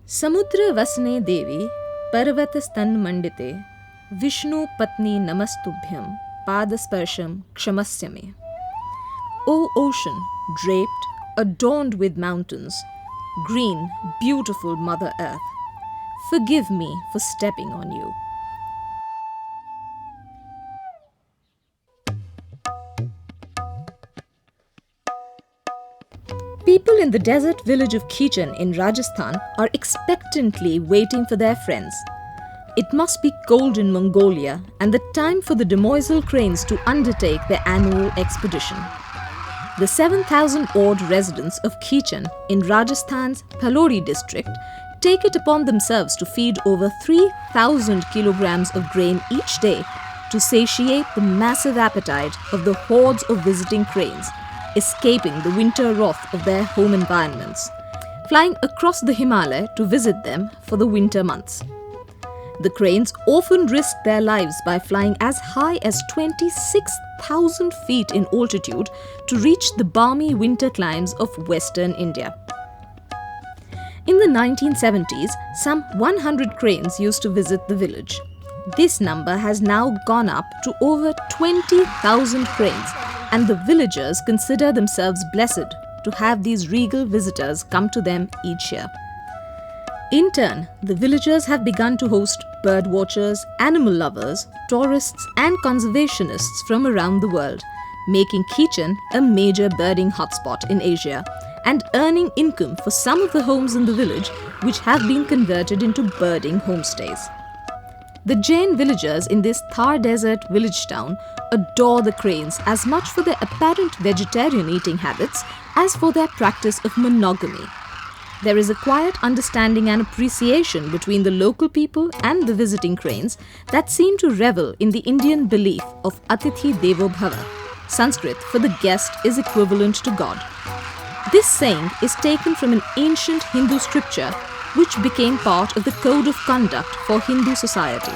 Samudra Vasne Devi Parvatastan Mandite Vishnu Patni Namastubhyam Padasparsham Kshamasyame. O ocean, draped, adorned with mountains, green, beautiful Mother Earth, forgive me for stepping on you. People in the desert village of Khichen in Rajasthan are expectantly waiting for their friends. It must be cold in Mongolia and the time for the demoiselle cranes to undertake their annual expedition. The 7,000-odd residents of Khichen in Rajasthan's Phalori district take it upon themselves to feed over 3,000 kilograms of grain each day to satiate the massive appetite of the hordes of visiting cranes, escaping the winter wrath of their home environments, flying across the Himalaya to visit them for the winter months. The cranes often risk their lives by flying as high as 26,000 feet in altitude to reach the balmy winter climes of western India. In the 1970s, some 100 cranes used to visit the village. This number has now gone up to over 20,000 cranes, and the villagers consider themselves blessed to have these regal visitors come to them each year. In turn, the villagers have begun to host bird watchers, animal lovers, tourists and conservationists from around the world, making Khichen a major birding hotspot in Asia and earning income for some of the homes in the village which have been converted into birding homestays. The Jain villagers in this Thar desert village town adore the cranes as much for their apparent vegetarian eating habits as for their practice of monogamy. There is a quiet understanding and appreciation between the local people and the visiting cranes that seem to revel in the Indian belief of Atithi Devo Bhava. Sanskrit for the guest is equivalent to God. This saying is taken from an ancient Hindu scripture which became part of the code of conduct for Hindu society.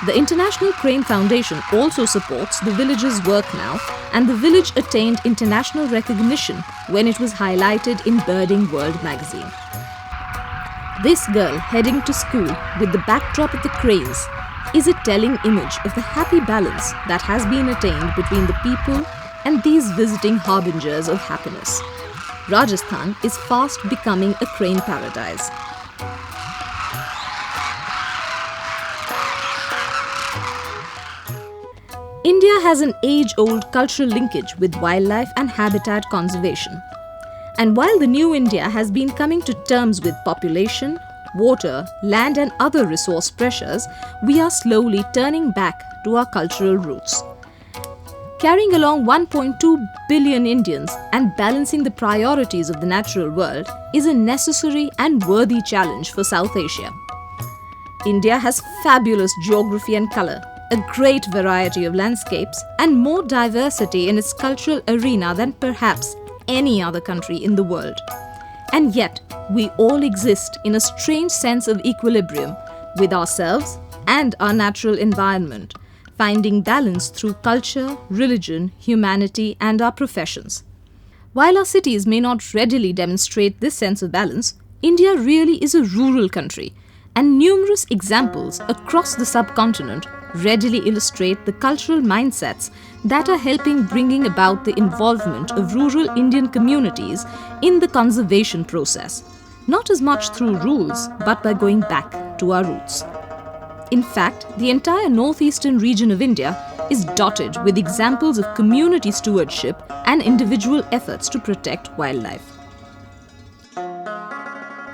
The International Crane Foundation also supports the village's work now, and the village attained international recognition when it was highlighted in Birding World magazine. This girl heading to school with the backdrop of the cranes is a telling image of the happy balance that has been attained between the people and these visiting harbingers of happiness. Rajasthan is fast becoming a crane paradise. India has an age-old cultural linkage with wildlife and habitat conservation. And while the new India has been coming to terms with population, water, land and other resource pressures, we are slowly turning back to our cultural roots. Carrying along 1.2 billion Indians and balancing the priorities of the natural world is a necessary and worthy challenge for South Asia. India has fabulous geography and colour, a great variety of landscapes, and more diversity in its cultural arena than perhaps any other country in the world. And yet, we all exist in a strange sense of equilibrium with ourselves and our natural environment, finding balance through culture, religion, humanity, and our professions. While our cities may not readily demonstrate this sense of balance, India really is a rural country, and numerous examples across the subcontinent readily illustrate the cultural mindsets that are helping bringing about the involvement of rural Indian communities in the conservation process, not as much through rules, but by going back to our roots. In fact, the entire northeastern region of India is dotted with examples of community stewardship and individual efforts to protect wildlife.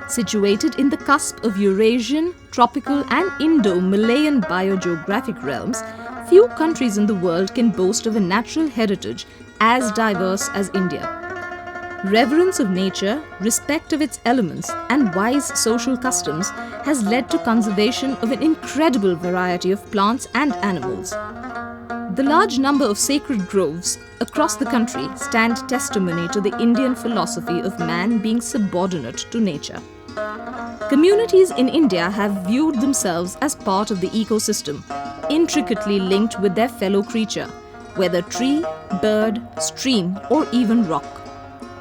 Situated in the cusp of Eurasian, tropical and Indo-Malayan biogeographic realms, few countries in the world can boast of a natural heritage as diverse as India. Reverence of nature, respect of its elements, and wise social customs has led to conservation of an incredible variety of plants and animals. The large number of sacred groves across the country stand testimony to the Indian philosophy of man being subordinate to nature. Communities in India have viewed themselves as part of the ecosystem, intricately linked with their fellow creature, whether tree, bird, stream, or even rock.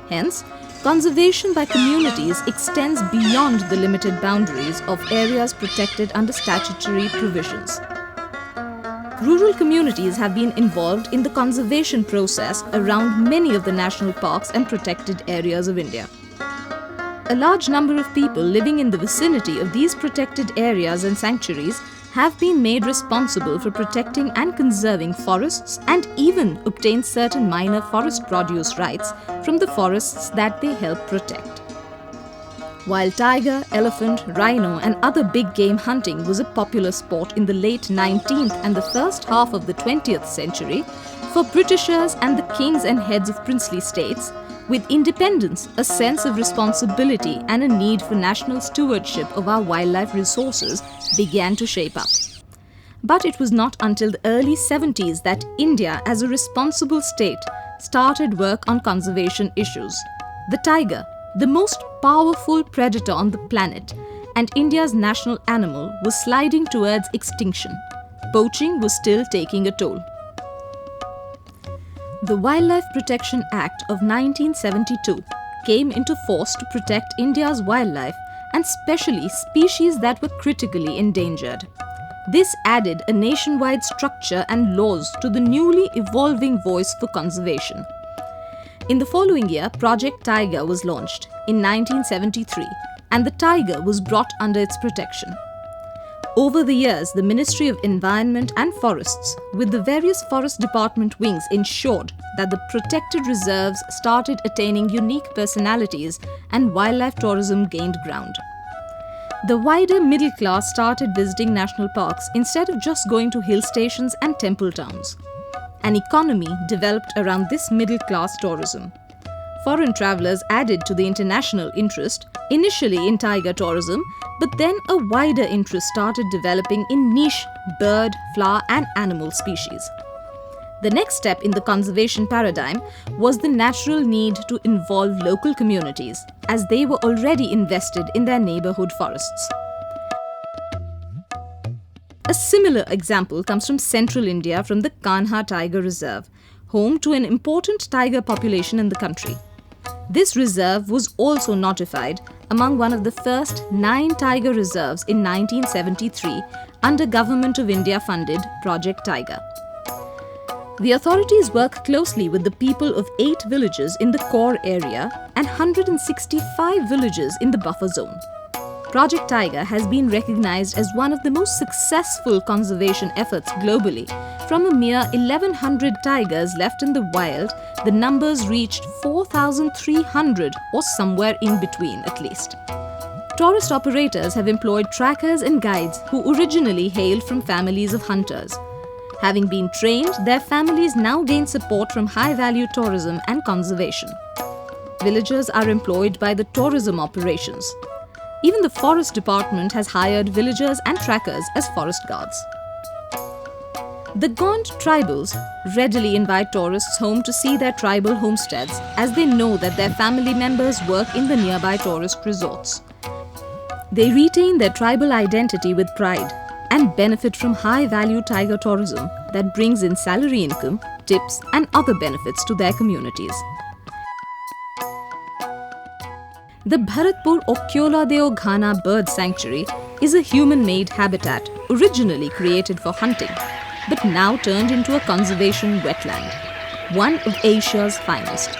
Hence, conservation by communities extends beyond the limited boundaries of areas protected under statutory provisions. Rural communities have been involved in the conservation process around many of the national parks and protected areas of India. A large number of people living in the vicinity of these protected areas and sanctuaries have been made responsible for protecting and conserving forests and even obtained certain minor forest produce rights from the forests that they help protect. While tiger, elephant, rhino and other big game hunting was a popular sport in the late 19th and the first half of the 20th century, for Britishers and the kings and heads of princely states, with independence, a sense of responsibility and a need for national stewardship of our wildlife resources began to shape up. But it was not until the early 70s that India, as a responsible state, started work on conservation issues. The tiger, the most powerful predator on the planet and India's national animal, was sliding towards extinction. Poaching was still taking a toll. The Wildlife Protection Act of 1972 came into force to protect India's wildlife and specially species that were critically endangered. This added a nationwide structure and laws to the newly evolving voice for conservation. In the following year, Project Tiger was launched in 1973 and the tiger was brought under its protection. Over the years, the Ministry of Environment and Forests, with the various forest department wings, ensured that the protected reserves started attaining unique personalities and wildlife tourism gained ground. The wider middle class started visiting national parks instead of just going to hill stations and temple towns. An economy developed around this middle class tourism. Foreign travelers added to the international interest, initially in tiger tourism, but then a wider interest started developing in niche bird, flower and animal species. The next step in the conservation paradigm was the natural need to involve local communities, as they were already invested in their neighborhood forests. A similar example comes from central India from the Kanha Tiger Reserve, home to an important tiger population in the country. This reserve was also notified among one of the first 9 tiger reserves in 1973 under Government of India funded Project Tiger. The authorities work closely with the people of 8 villages in the core area and 165 villages in the buffer zone. Project Tiger has been recognized as one of the most successful conservation efforts globally. From a mere 1,100 tigers left in the wild, the numbers reached 4,300 or somewhere in between at least. Tourist operators have employed trackers and guides who originally hailed from families of hunters. Having been trained, their families now gain support from high-value tourism and conservation. Villagers are employed by the tourism operations. Even the forest department has hired villagers and trackers as forest guards. The Gond tribals readily invite tourists home to see their tribal homesteads, as they know that their family members work in the nearby tourist resorts. They retain their tribal identity with pride and benefit from high-value tiger tourism that brings in salary income, tips and other benefits to their communities. The Bharatpur Okkyoladeo Ghana Bird Sanctuary is a human-made habitat originally created for hunting, but now turned into a conservation wetland, one of Asia's finest.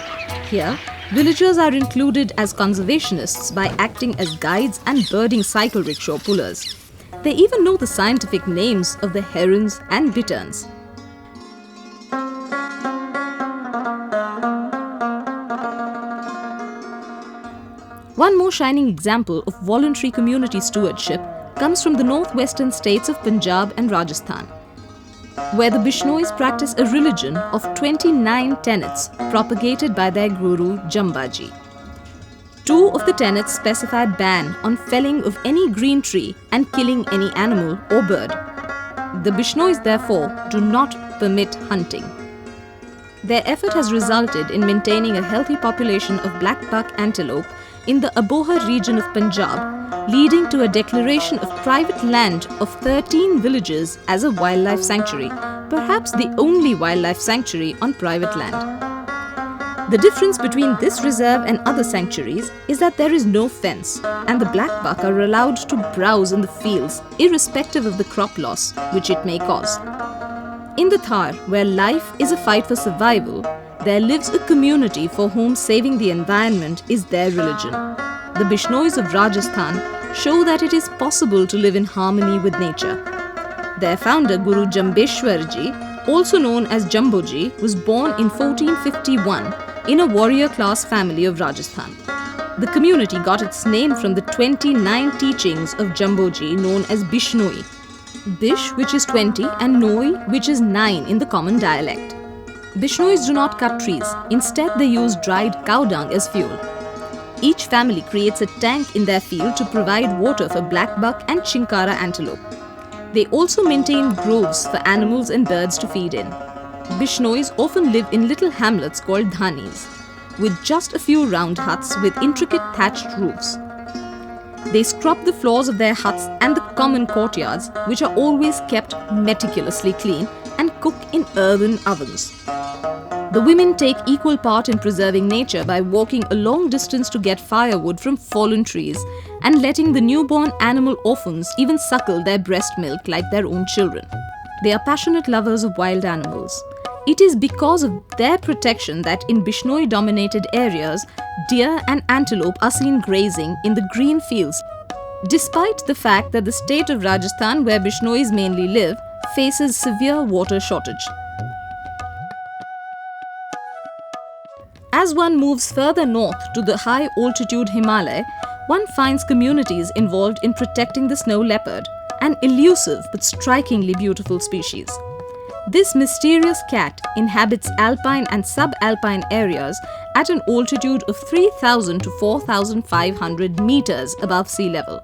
Here, villagers are included as conservationists by acting as guides and birding cycle rickshaw pullers. They even know the scientific names of the herons and bitterns. One more shining example of voluntary community stewardship comes from the northwestern states of Punjab and Rajasthan, where the Bishnois practice a religion of 29 tenets propagated by their guru Jambaji. 2 of the tenets specify ban on felling of any green tree and killing any animal or bird. The Bishnois therefore do not permit hunting. Their effort has resulted in maintaining a healthy population of black buck antelope in the Abohar region of Punjab, leading to a declaration of private land of 13 villages as a wildlife sanctuary, perhaps the only wildlife sanctuary on private land. The difference between this reserve and other sanctuaries is that there is no fence, and the black buck are allowed to browse in the fields irrespective of the crop loss which it may cause. In the Thar, where life is a fight for survival, there lives a community for whom saving the environment is their religion. The Bishnois of Rajasthan show that it is possible to live in harmony with nature. Their founder, Guru Jambeshwarji, also known as Jamboji, was born in 1451 in a warrior class family of Rajasthan. The community got its name from the 29 teachings of Jamboji known as Bishnoi. Bish, which is 20, and Noi, which is 9 in the common dialect. Bishnois do not cut trees. Instead, they use dried cow dung as fuel. Each family creates a tank in their field to provide water for black buck and chinkara antelope. They also maintain groves for animals and birds to feed in. Bishnois often live in little hamlets called dhanis, with just a few round huts with intricate thatched roofs. They scrub the floors of their huts and the common courtyards, which are always kept meticulously clean, and cook in earthen ovens. The women take equal part in preserving nature by walking a long distance to get firewood from fallen trees and letting the newborn animal orphans even suckle their breast milk like their own children. They are passionate lovers of wild animals. It is because of their protection that in Bishnoi-dominated areas, deer and antelope are seen grazing in the green fields, despite the fact that the state of Rajasthan, where Bishnois mainly live, faces severe water shortage. As one moves further north to the high-altitude Himalaya, one finds communities involved in protecting the snow leopard, an elusive but strikingly beautiful species. This mysterious cat inhabits alpine and subalpine areas at an altitude of 3,000 to 4,500 meters above sea level.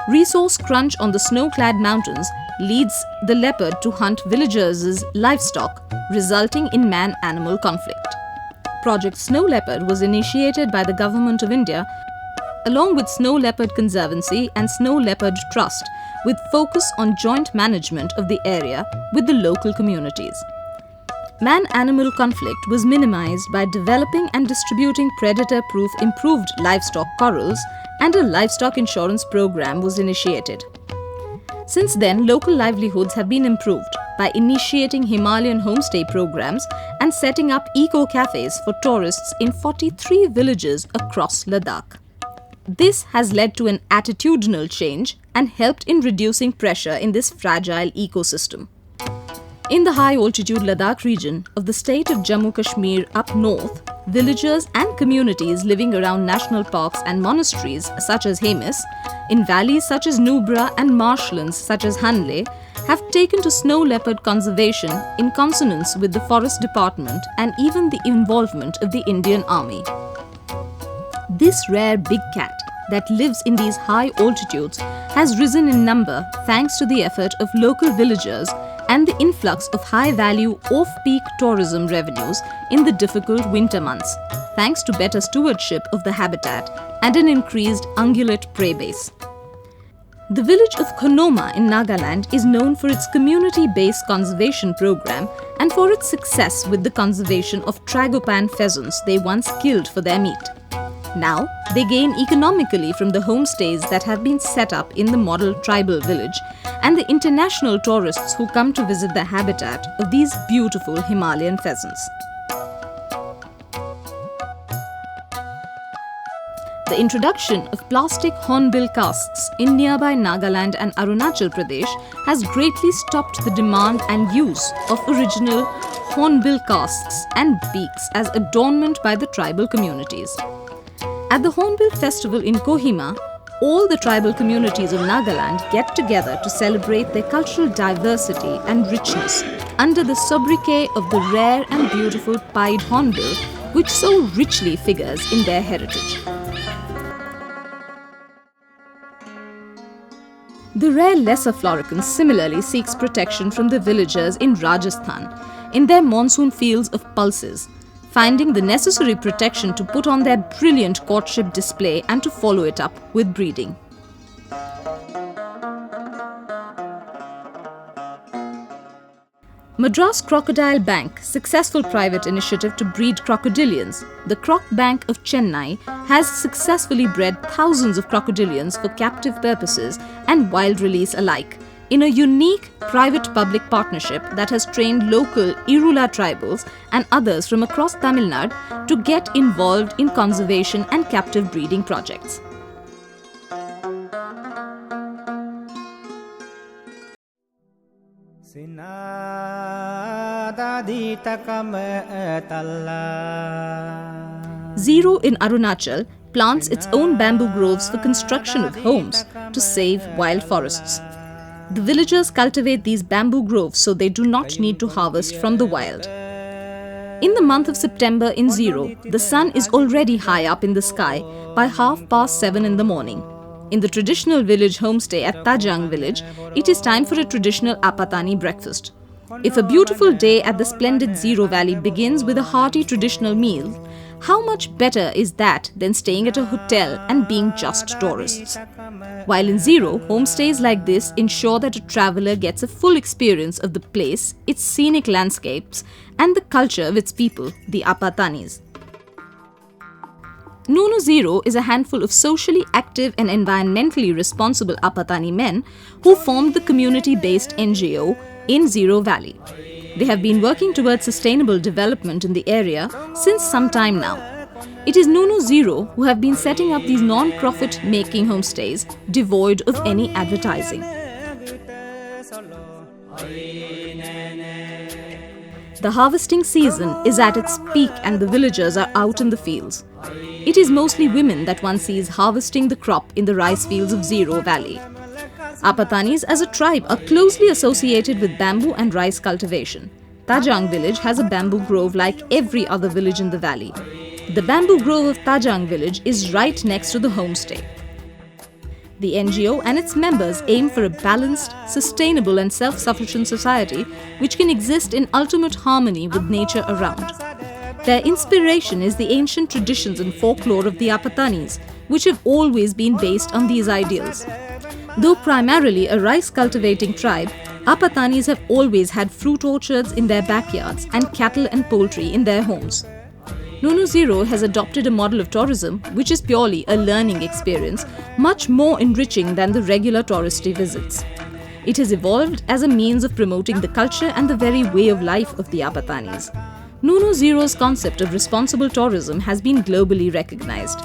Resource crunch on the snow-clad mountains leads the leopard to hunt villagers' livestock, resulting in man-animal conflict. Project Snow Leopard was initiated by the Government of India along with Snow Leopard Conservancy and Snow Leopard Trust, with focus on joint management of the area with the local communities. Man-animal conflict was minimized by developing and distributing predator-proof improved livestock corrals, and a livestock insurance program was initiated. Since then, local livelihoods have been improved by initiating Himalayan homestay programs and setting up eco-cafes for tourists in 43 villages across Ladakh. This has led to an attitudinal change and helped in reducing pressure in this fragile ecosystem. In the high-altitude Ladakh region of the state of Jammu Kashmir up north, villagers and communities living around national parks and monasteries such as Hemis, in valleys such as Nubra and marshlands such as Hanle, have taken to snow leopard conservation in consonance with the Forest Department and even the involvement of the Indian Army. This rare big cat that lives in these high altitudes has risen in number thanks to the effort of local villagers and the influx of high-value off-peak tourism revenues in the difficult winter months, thanks to better stewardship of the habitat and an increased ungulate prey base. The village of Konoma in Nagaland is known for its community-based conservation program and for its success with the conservation of tragopan pheasants they once killed for their meat. Now, they gain economically from the homestays that have been set up in the model tribal village and the international tourists who come to visit the habitat of these beautiful Himalayan pheasants. The introduction of plastic hornbill casks in nearby Nagaland and Arunachal Pradesh has greatly stopped the demand and use of original hornbill casks and beaks as adornment by the tribal communities. At the Hornbill Festival in Kohima, all the tribal communities of Nagaland get together to celebrate their cultural diversity and richness under the sobriquet of the rare and beautiful pied hornbill, which so richly figures in their heritage. The rare lesser floricans similarly seeks protection from the villagers in Rajasthan in their monsoon fields of pulses, finding the necessary protection to put on their brilliant courtship display and to follow it up with breeding. Madras Crocodile Bank, successful private initiative to breed crocodilians. The Croc Bank of Chennai has successfully bred thousands of crocodilians for captive purposes and wild release alike, in a unique private-public partnership that has trained local Irula tribals and others from across Tamil Nadu to get involved in conservation and captive breeding projects. Zero in Arunachal plants its own bamboo groves for construction of homes to save wild forests. The villagers cultivate these bamboo groves so they do not need to harvest from the wild. In the month of September in Zero, the sun is already high up in the sky by 7:30 in the morning. In the traditional village homestay at Tajang village, it is time for a traditional Apatani breakfast. If a beautiful day at the splendid Zero Valley begins with a hearty traditional meal, how much better is that than staying at a hotel and being just tourists? While in Zero, homestays like this ensure that a traveller gets a full experience of the place, its scenic landscapes, and the culture of its people, the Apatanis. Nunu Zero is a handful of socially active and environmentally responsible Apatani men who formed the community-based NGO in Zero Valley. They have been working towards sustainable development in the area since some time now. It is Nunu Zero who have been setting up these non-profit making homestays devoid of any advertising. The harvesting season is at its peak and the villagers are out in the fields. It is mostly women that one sees harvesting the crop in the rice fields of Zero Valley. Apatanis as a tribe are closely associated with bamboo and rice cultivation. Tajang village has a bamboo grove like every other village in the valley. The bamboo grove of Tajang village is right next to the homestay. The NGO and its members aim for a balanced, sustainable and self-sufficient society which can exist in ultimate harmony with nature around. Their inspiration is the ancient traditions and folklore of the Apatanis, which have always been based on these ideals. Though primarily a rice-cultivating tribe, Apatanis have always had fruit orchards in their backyards and cattle and poultry in their homes. Nunu Zero has adopted a model of tourism which is purely a learning experience, much more enriching than the regular touristy visits. It has evolved as a means of promoting the culture and the very way of life of the Apatanis. Nunu Zero's concept of responsible tourism has been globally recognized.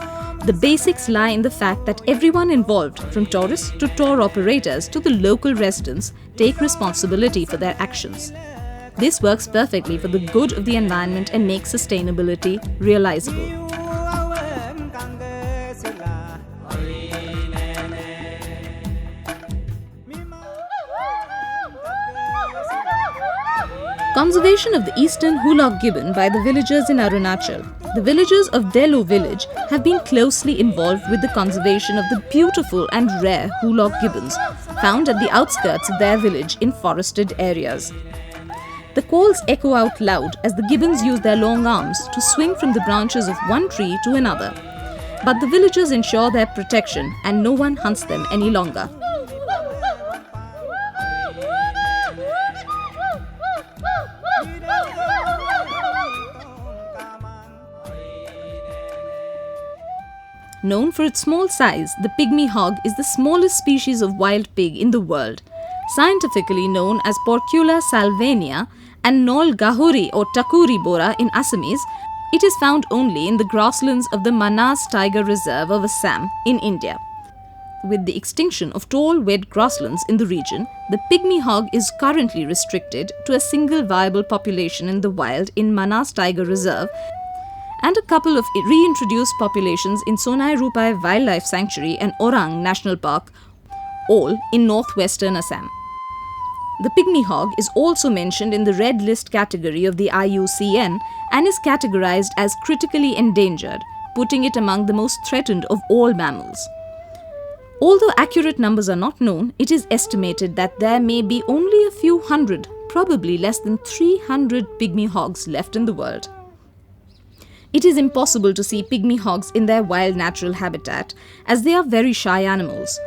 The basics lie in the fact that everyone involved, from tourists to tour operators to the local residents, take responsibility for their actions. This works perfectly for the good of the environment and makes sustainability realizable. Conservation of the eastern Hulok gibbon by the villagers in Arunachal. The villagers of Delo village have been closely involved with the conservation of the beautiful and rare Hulok gibbons found at the outskirts of their village in forested areas. The calls echo out loud as the gibbons use their long arms to swing from the branches of one tree to another. But the villagers ensure their protection and no one hunts them any longer. Known for its small size, the pygmy hog is the smallest species of wild pig in the world. Scientifically known as Porcula salvania and Nol Gahuri or Takuri Bora in Assamese, it is found only in the grasslands of the Manas Tiger Reserve of Assam in India. With the extinction of tall, wet grasslands in the region, the pygmy hog is currently restricted to a single viable population in the wild in Manas Tiger Reserve and a couple of reintroduced populations in Sonai Rupai Wildlife Sanctuary and Orang National Park, all in northwestern Assam. The pygmy hog is also mentioned in the red list category of the IUCN and is categorized as critically endangered, putting it among the most threatened of all mammals. Although accurate numbers are not known, it is estimated that there may be only a few hundred, probably less than 300 pygmy hogs left in the world. It is impossible to see pygmy hogs in their wild natural habitat as they are very shy animals.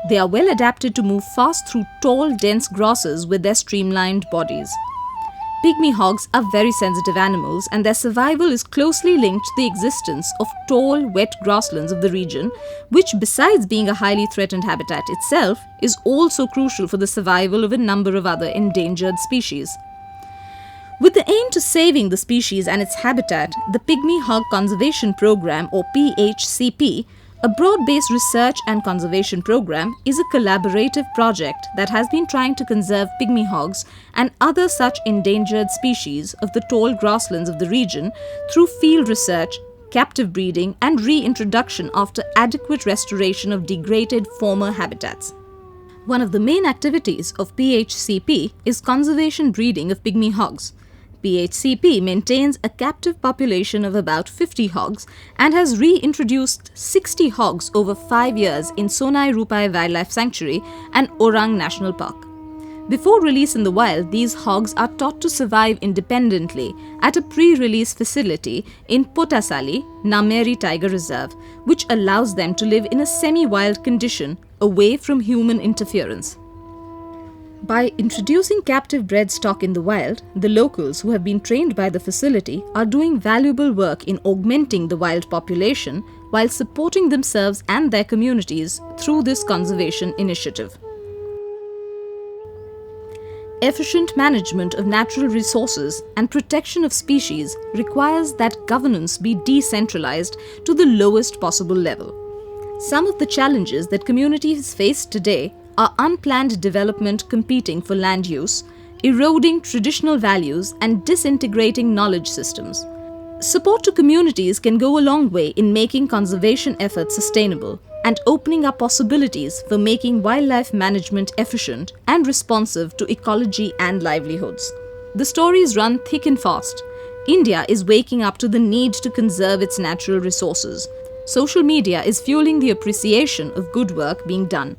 They are well adapted to move fast through tall, dense grasses with their streamlined bodies. pygmy hogs are very sensitive animals and their survival is closely linked to the existence of tall, wet grasslands of the region, which besides being a highly threatened habitat itself, is also crucial for the survival of a number of other endangered species. With the aim to saving the species and its habitat, the Pygmy Hog Conservation Program or PHCP, a broad-based research and conservation program, is a collaborative project that has been trying to conserve pygmy hogs and other such endangered species of the tall grasslands of the region through field research, captive breeding and reintroduction after adequate restoration of degraded former habitats. One of the main activities of PHCP is conservation breeding of pygmy hogs. PHCP maintains a captive population of about 50 hogs and has reintroduced 60 hogs over 5 years in Sonai Rupai Wildlife Sanctuary and Orang National Park. Before release in the wild, these hogs are taught to survive independently at a pre-release facility in Potasali, Nameri Tiger Reserve, which allows them to live in a semi-wild condition away from human interference. By introducing captive bred stock in the wild, the locals who have been trained by the facility are doing valuable work in augmenting the wild population while supporting themselves and their communities through this conservation initiative. Efficient management of natural resources and protection of species requires that governance be decentralized to the lowest possible level. Some of the challenges that communities face today are unplanned development competing for land use, eroding traditional values and disintegrating knowledge systems. Support to communities can go a long way in making conservation efforts sustainable and opening up possibilities for making wildlife management efficient and responsive to ecology and livelihoods. The stories run thick and fast. India is waking up to the need to conserve its natural resources. Social media is fueling the appreciation of good work being done.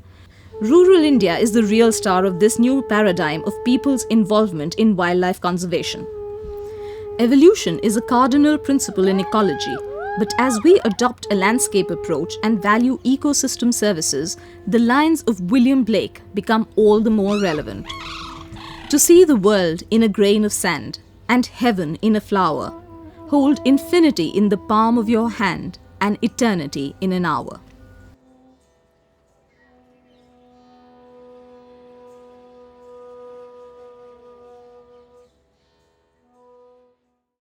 Rural India is the real star of this new paradigm of people's involvement in wildlife conservation. Evolution is a cardinal principle in ecology, but as we adopt a landscape approach and value ecosystem services, the lines of William Blake become all the more relevant. To see the world in a grain of sand and heaven in a flower, hold infinity in the palm of your hand and eternity in an hour.